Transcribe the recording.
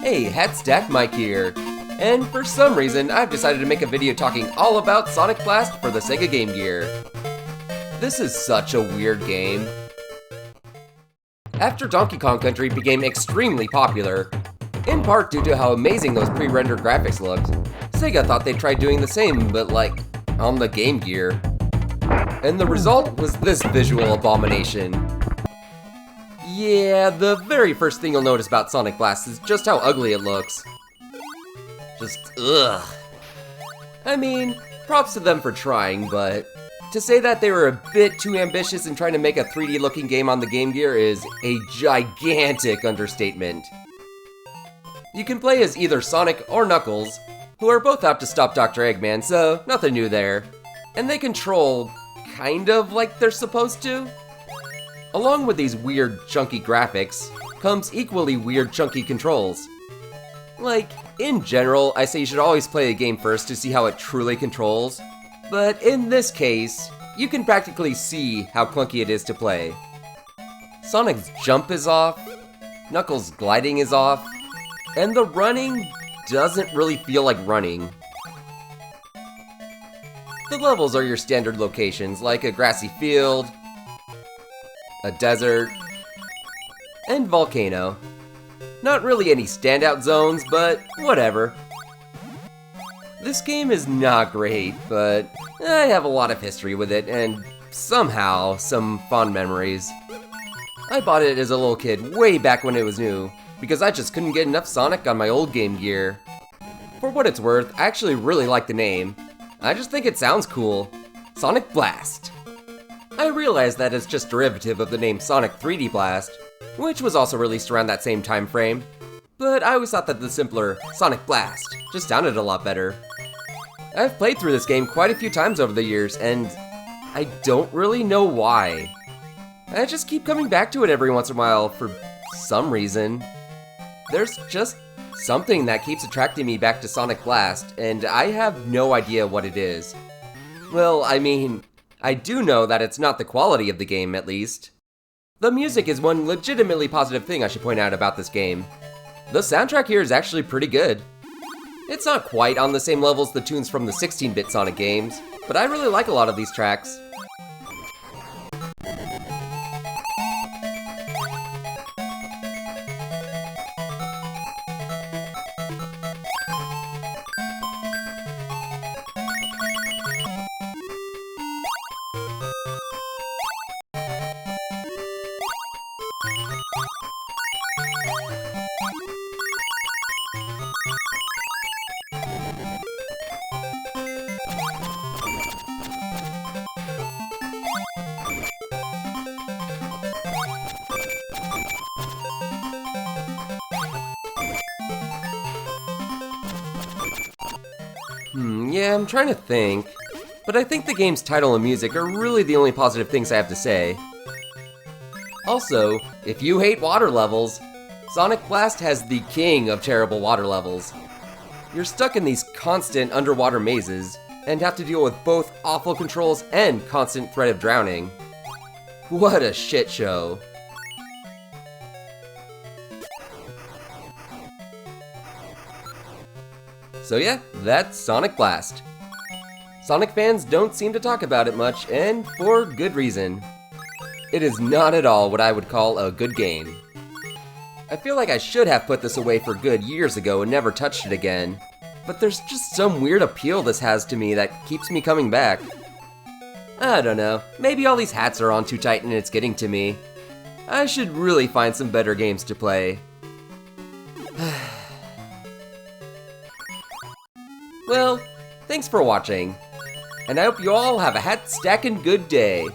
Hey, Hat Stack Mike here, and for some reason I've decided to make a video talking all about Sonic Blast for the Sega Game Gear. This is such a weird game. After Donkey Kong Country became extremely popular, in part due to how amazing those pre-rendered graphics looked, Sega thought they'd try doing the same, but like, on the Game Gear. And the result was this visual abomination. Yeah, the very first thing you'll notice about Sonic Blast is just how ugly it looks. Just, ugh. I mean, props to them for trying, but to say that they were a bit too ambitious in trying to make a 3D looking game on the Game Gear is a gigantic understatement. You can play as either Sonic or Knuckles, who are both out to stop Dr. Eggman, so nothing new there. And they control kind of like they're supposed to. Along with these weird, chunky graphics, comes equally weird, chunky controls. Like, in general, I say you should always play a game first to see how it truly controls, but in this case, you can practically see how clunky it is to play. Sonic's jump is off, Knuckles' gliding is off, and the running doesn't really feel like running. The levels are your standard locations, like a grassy field, a desert, and volcano. Not really any standout zones, but whatever. This game is not great, but I have a lot of history with it, and somehow, some fond memories. I bought it as a little kid way back when it was new, because I just couldn't get enough Sonic on my old Game Gear. For what it's worth, I actually really like the name. I just think it sounds cool. Sonic Blast. I realize that it's just derivative of the name Sonic 3D Blast, which was also released around that same time frame, but I always thought that the simpler Sonic Blast just sounded a lot better. I've played through this game quite a few times over the years, and I don't really know why. I just keep coming back to it every once in a while for some reason. There's just something that keeps attracting me back to Sonic Blast, and I have no idea what it is. Well, I mean, I do know that it's not the quality of the game, at least. The music is one legitimately positive thing I should point out about this game. The soundtrack here is actually pretty good. It's not quite on the same level as the tunes from the 16-bit Sonic games, but I really like a lot of these tracks. Yeah, I'm trying to think, but I think the game's title and music are really the only positive things I have to say. Also, if you hate water levels, Sonic Blast has the king of terrible water levels. You're stuck in these constant underwater mazes, and have to deal with both awful controls and constant threat of drowning. What a shit show. So yeah, that's Sonic Blast. Sonic fans don't seem to talk about it much, and for good reason. It is not at all what I would call a good game. I feel like I should have put this away for good years ago and never touched it again, but there's just some weird appeal this has to me that keeps me coming back. I don't know, maybe all these hats are on too tight and it's getting to me. I should really find some better games to play. Well, thanks for watching, and I hope you all have a hat-stacking good day.